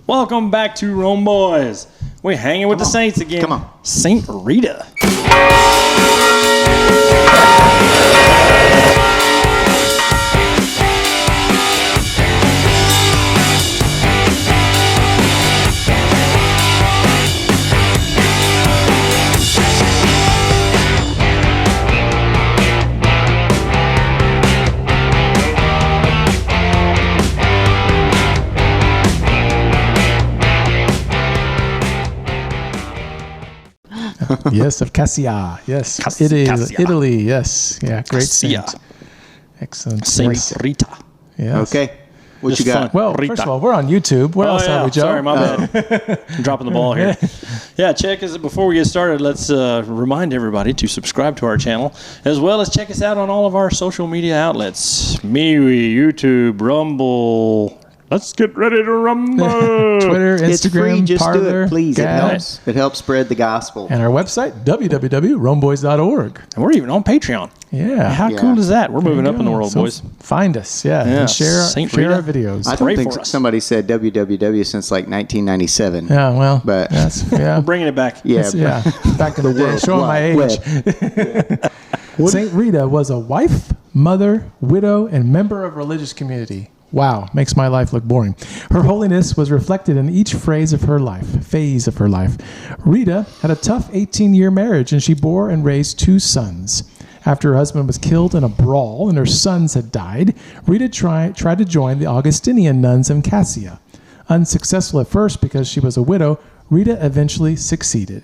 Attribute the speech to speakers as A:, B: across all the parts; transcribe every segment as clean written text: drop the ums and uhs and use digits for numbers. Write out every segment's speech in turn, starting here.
A: Welcome back to Rome Boys. We're hanging with the saints again.
B: Come on.
A: Saint Rita.
C: Yes, of Cascia. Yes, it is
A: Cascia.
C: Italy. Yes, yeah, great
A: Cascia.
C: saint. Excellent.
A: Saint
C: Yes.
A: Rita.
C: Yes.
B: Okay. What
A: Just
B: you got?
A: fun.
C: Well,
A: Rita.
C: first of all, we're on YouTube. Where else are we, Joe?
A: Sorry, my bad. I'm dropping the ball here. Yeah, check us. Before we get started, let's remind everybody to subscribe to our channel, as well as check us out on all of our social media outlets. MeWe, YouTube, Rumble. Let's get ready to rumble.
C: Twitter, Instagram,
B: It's free. Just
C: Parler,
B: do it, please. It
C: Gab,
B: helps. It helps spread the gospel.
C: and our website, www.romeboys.org.
A: And we're even on Patreon.
C: Yeah.
A: How
B: Yeah.
A: cool is that? We're moving
C: There
A: up
C: you
A: in the
C: go.
A: world,
C: So
A: boys.
C: Find us, yeah,
A: Yeah,
C: and share
A: Saint
C: our
A: Rita.
C: videos.
B: I
A: Pray
B: don't think
A: for us.
B: somebody said www since like 1997.
C: Yeah, well,
B: But-
C: yeah,
A: We're bringing it back.
B: Yeah.
C: yeah. Back in the day,
B: World
C: showing my
B: Wide
C: age. Saint Rita was a wife, mother, widow, and member of religious community. Wow, makes my life look boring. Her holiness was reflected in each phase of her life. Rita had a tough 18-year marriage, and she bore and raised 2 sons. After her husband was killed in a brawl and her sons had died, Rita tried to join the Augustinian nuns of Cascia. Unsuccessful at first because she was a widow, Rita eventually succeeded.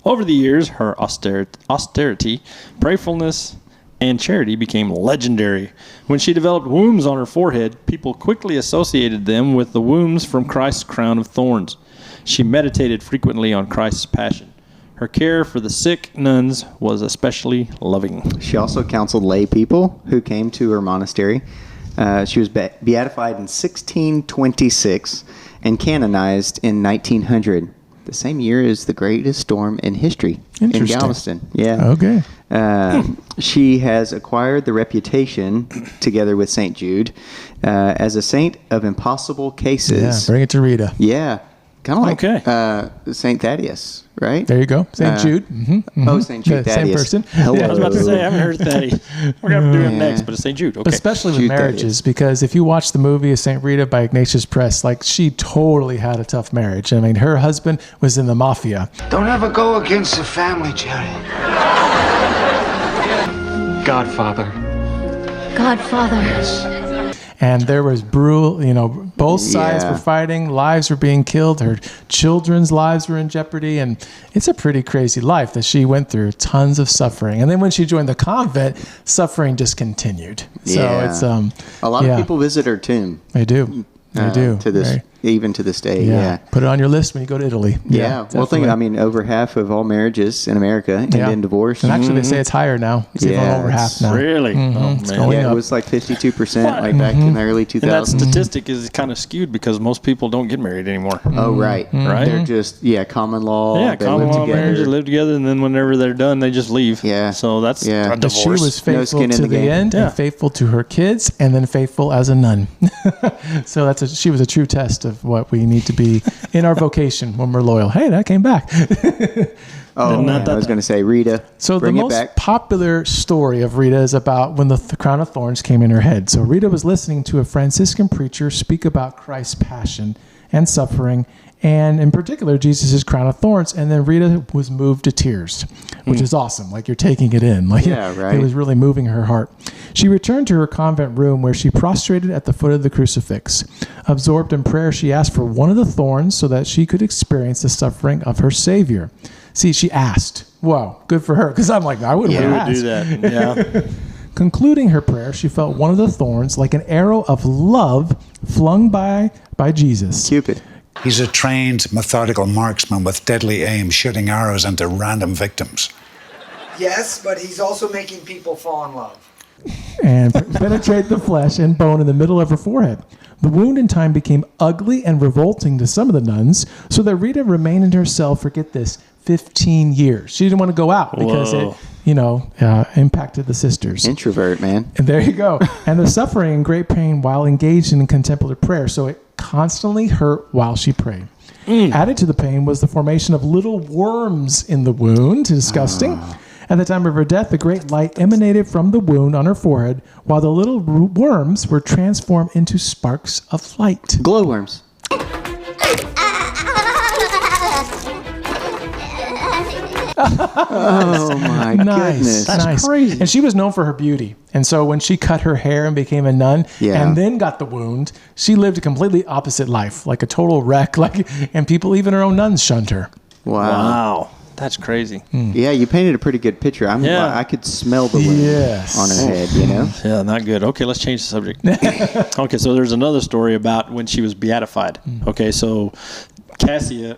A: Over the years, her austerity, prayerfulness, and charity became legendary. When she developed wounds on her forehead, people quickly associated them with the wounds from Christ's crown of thorns. She meditated frequently on Christ's passion. Her care for the sick nuns was especially loving.
B: She also counseled lay people who came to her monastery. She was beatified in 1626 and canonized in 1900, the same year as the greatest storm in history in
C: Interesting.
B: Galveston. Yeah.
C: Okay.
B: She has acquired the reputation, together with St. Jude, as a saint of impossible
C: Yeah,
B: cases.
C: bring it to Rita.
B: Yeah. Kind of like
A: Okay.
B: St. Thaddeus, right?
C: There you go. St. Jude.
B: Oh, St. Jude
C: Yeah,
B: Thaddeus.
C: same person.
B: Hello.
C: Yeah,
A: I was about to say, I haven't heard that. We're going to have to do him
B: Yeah.
A: next, but it's St. Jude. Okay.
C: Especially with
B: Jude
C: marriages,
B: Thaddeus.
C: because if you watch the movie of St. Rita by Ignatius Press, like she totally had a tough marriage. I mean, her husband was in the mafia.
D: Don't ever go against the family, Jerry. Godfather.
E: Godfather.
C: And there was both sides
B: Yeah.
C: were fighting, lives were being killed, her children's lives were in jeopardy, and it's a pretty crazy life that she went through, tons of suffering. And then when she joined the convent, suffering just continued. So
B: Yeah.
C: it's
B: A lot
C: yeah.
B: of people visit her tomb.
C: They do. They do.
B: To this,
C: Right.
B: even to this day.
C: Yeah.
B: Yeah.
C: Put it on your list when you go to Italy.
B: Yeah. Well, think.
C: definitely.
B: Over half of all marriages in America end
C: Yeah.
B: in divorce.
C: And actually, they say it's higher now. It's even
B: Yeah,
C: over half
B: it's
C: now.
A: Really? Oh, man.
C: going
B: Yeah,
C: up.
B: it was like 52%, like back in the early
A: And that
B: 2000s.
A: statistic is kind of skewed because most people don't get married anymore.
B: Oh, right.
A: Right?
B: They're just common law.
A: Yeah,
B: they
A: common
B: live
A: law
B: together.
A: marriages live together, and then whenever they're done, they just leave.
B: Yeah.
A: So that's
B: Yeah.
A: a
B: But
C: But
A: divorce.
C: she was faithful
B: skin in
C: to
B: the
C: the
B: game.
C: end,
A: Yeah.
C: and faithful to her kids, and then faithful as a nun. So she was a true test of what we need to be in our vocation when we're loyal. Hey, that came back.
B: Oh, man, I was going to say, Rita,
C: So
B: bring
C: the
B: it
C: most
B: back.
C: popular story of Rita is about when the crown of thorns came in her head. So Rita was listening to a Franciscan preacher speak about Christ's passion and suffering, and in particular, Jesus' crown of thorns. And then Rita was moved to tears, which is awesome. Like, you're taking it in. Like,
B: Yeah, right.
C: It was really moving her heart. She returned to her convent room where she prostrated at the foot of the crucifix. Absorbed in prayer, she asked for one of the thorns so that she could experience the suffering of her Savior. See, she asked. Wow, good for her. Because I'm like, I wouldn't
A: Who
C: want to
A: would
C: ask.
A: do that? Yeah.
C: Concluding her prayer, she felt one of the thorns, like an arrow of love, flung by Jesus.
B: Cupid.
F: He's a trained, methodical marksman with deadly aim, shooting arrows into random victims.
G: Yes, but he's also making people fall in love.
C: And penetrate the flesh and bone in the middle of her forehead. The wound in time became ugly and revolting to some of the nuns, so that Rita remained in her cell for, get this, 15 years. She didn't want to go out because
A: Whoa.
C: it, impacted the sisters.
B: Introvert, man.
C: And there you go. And the suffering and great pain while engaged in contemplative prayer. So it constantly hurt while she prayed. Added to the pain was the formation of little worms in the wound. Disgusting. At the time of her death, the great light emanated from the wound on her forehead, while the little worms were transformed into sparks of light.
B: Glowworms. Oh my goodness.
C: That's crazy. And she was known for her beauty. And so when she cut her hair and became a nun and then got the wound, she lived a completely opposite life, like a total wreck. And people, even her own nuns, shunned her.
A: Wow. That's crazy.
B: Yeah, you painted a pretty good picture. I could smell the wind on her head, you know?
A: Yeah, not good. Okay, let's change the subject. Okay, so there's another story about when she was beatified. Okay, so Cascia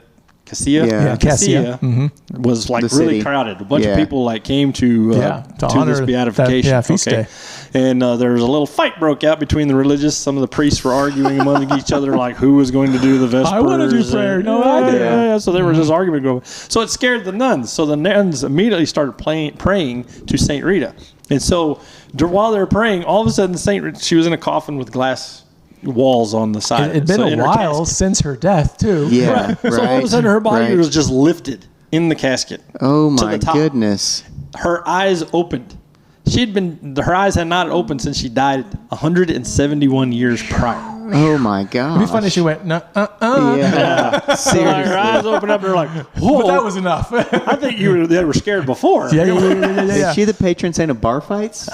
A: was like
B: The
A: really
B: city.
A: crowded. A bunch of people like came to
C: honor
A: this beatification.
C: that feast day.
A: And there was a little fight broke out between the religious. Some of the priests were arguing among each other, like who was going to do the vespers.
C: I want to do prayer. No, I do.
A: Yeah. So there was this argument going. So it scared the nuns. So the nuns immediately started praying to Saint Rita. And so while they were praying, all of a sudden Saint Rita, she was in a coffin with glass walls on the side.
C: It'd been a while since her death, too.
B: Yeah, right.
A: So all of a sudden her body was just lifted in the casket.
B: Oh
A: to
B: my
A: the top.
B: goodness.
A: Her eyes opened. Her eyes had not opened since she died 171 years prior.
B: Oh my gosh.
C: It'd be funny if she went,
B: Yeah.
A: So like, her eyes opened up and they're like, whoa.
C: But that was enough.
A: I think they were scared before.
C: Yeah.
B: Is she the patron saint of bar fights?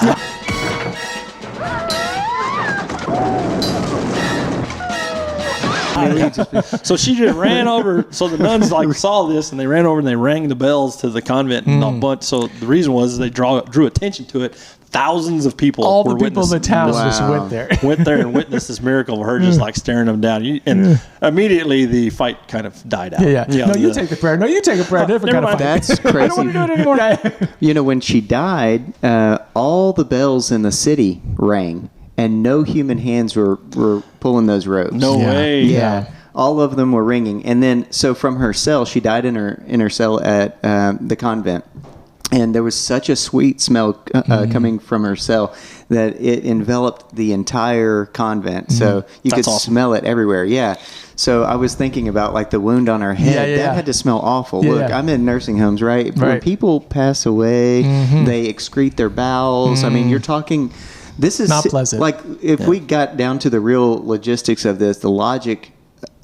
A: So she just ran over. So the nuns like saw this and they ran over and they rang the bells to the convent and a bunch. So the reason was they drew attention to it. Thousands of people.
C: All the people in the town just went there.
A: Went there and witnessed this miracle of her just like staring them down. And immediately the fight kind of died out.
C: Yeah. No, you take the prayer. No, you take a prayer. Different kind of fight.
B: That's crazy.
A: I don't want to do it anymore.
B: You know, when she died, all the bells in the city rang, and no human hands were pulling those ropes.
A: No way.
B: Yeah. All of them were ringing. And then, so from her cell, she died in her cell at the convent. And there was such a sweet smell coming from her cell that it enveloped the entire convent. So you could smell it everywhere. Yeah. So I was thinking about like the wound on her head. That had to smell awful.
C: Yeah,
B: Look, I'm in nursing homes, right? When people pass away, they excrete their bowels. I mean, you're talking... This is
C: not pleasant.
B: Like, if we got down to the real logistics of this, the logic...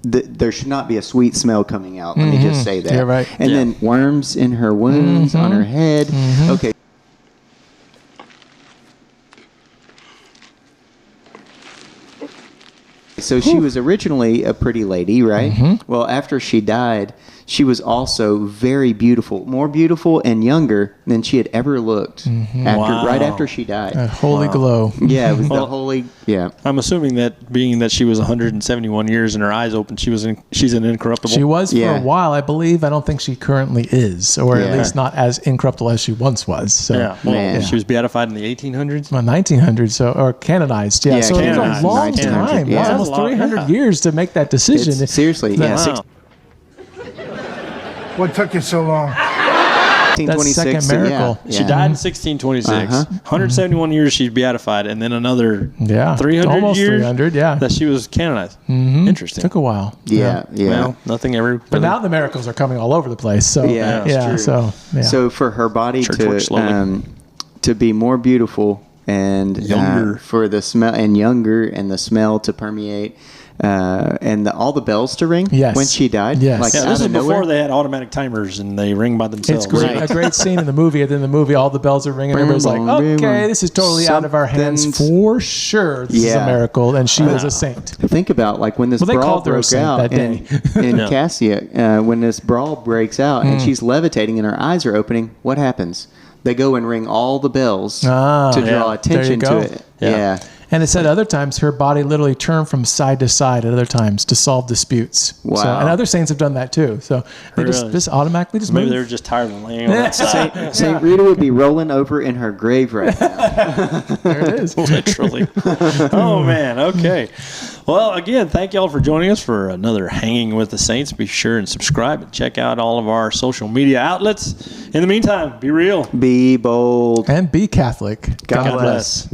B: there should not be a sweet smell coming out. Let me just say that.
C: Yeah, right.
B: And then worms in her wounds, on her head. Okay. So she was originally a pretty lady, right? Well, after she died, she was also very beautiful, more beautiful and younger than she had ever looked right after she died.
C: That holy glow.
B: Yeah, it was the holy. Yeah,
A: I'm assuming that being that she was 171 years and her eyes open, she's incorruptible.
C: She was for a while, I believe. I don't think she currently is, or at least not as incorruptible as she once was. So,
A: she was beatified in the 1800s.
C: Well, 1900s, or canonized. Yeah, so it was a long time.
B: Yeah.
C: Almost 300 years to make that decision.
B: Seriously,
A: Wow.
E: What took you so long?
B: 1626.
C: That's second miracle.
A: She died in 1626. 171 years she's beatified, and then another 300
C: almost
A: years
C: 300,
A: that she was canonized. Interesting.
C: Took a while.
B: Yeah.
A: Well, nothing ever.
C: But now the miracles are coming all over the place. So
B: So for her body
A: Church works slowly.
B: to be more beautiful and
A: Younger.
B: for the smell and younger and the smell to permeate. And all the bells to ring when she died.
C: Yes.
B: Like
A: this
B: out
A: is
B: of
A: before
B: nowhere.
A: they had automatic timers and they ring by themselves.
C: It's great. A great scene in the movie. And then the movie, all the bells are ringing. Everybody's like, okay, this is totally out of our hands for sure. This is a miracle. And she was a saint.
B: Think about like when this
C: they
B: brawl
C: called her a
B: broke
C: saint
B: out
C: that day.
B: in Cassia, when this brawl breaks out and she's levitating and her eyes are opening, what happens? They go and ring all the bells to draw attention to it. Yeah.
C: And it said other times her body literally turned from side to side at other times to solve disputes.
B: Wow.
C: So, and other saints have done that too. So they just automatically just
A: Maybe
C: move.
A: they were just tired of laying on that side.
B: Saint Rita would be rolling over in her grave right now.
C: There it is.
A: Literally. Oh, man. Okay. Well, again, thank y'all for joining us for another Hanging with the Saints. Be sure and subscribe and check out all of our social media outlets. In the meantime, be real.
B: Be bold.
C: And be Catholic.
B: God bless.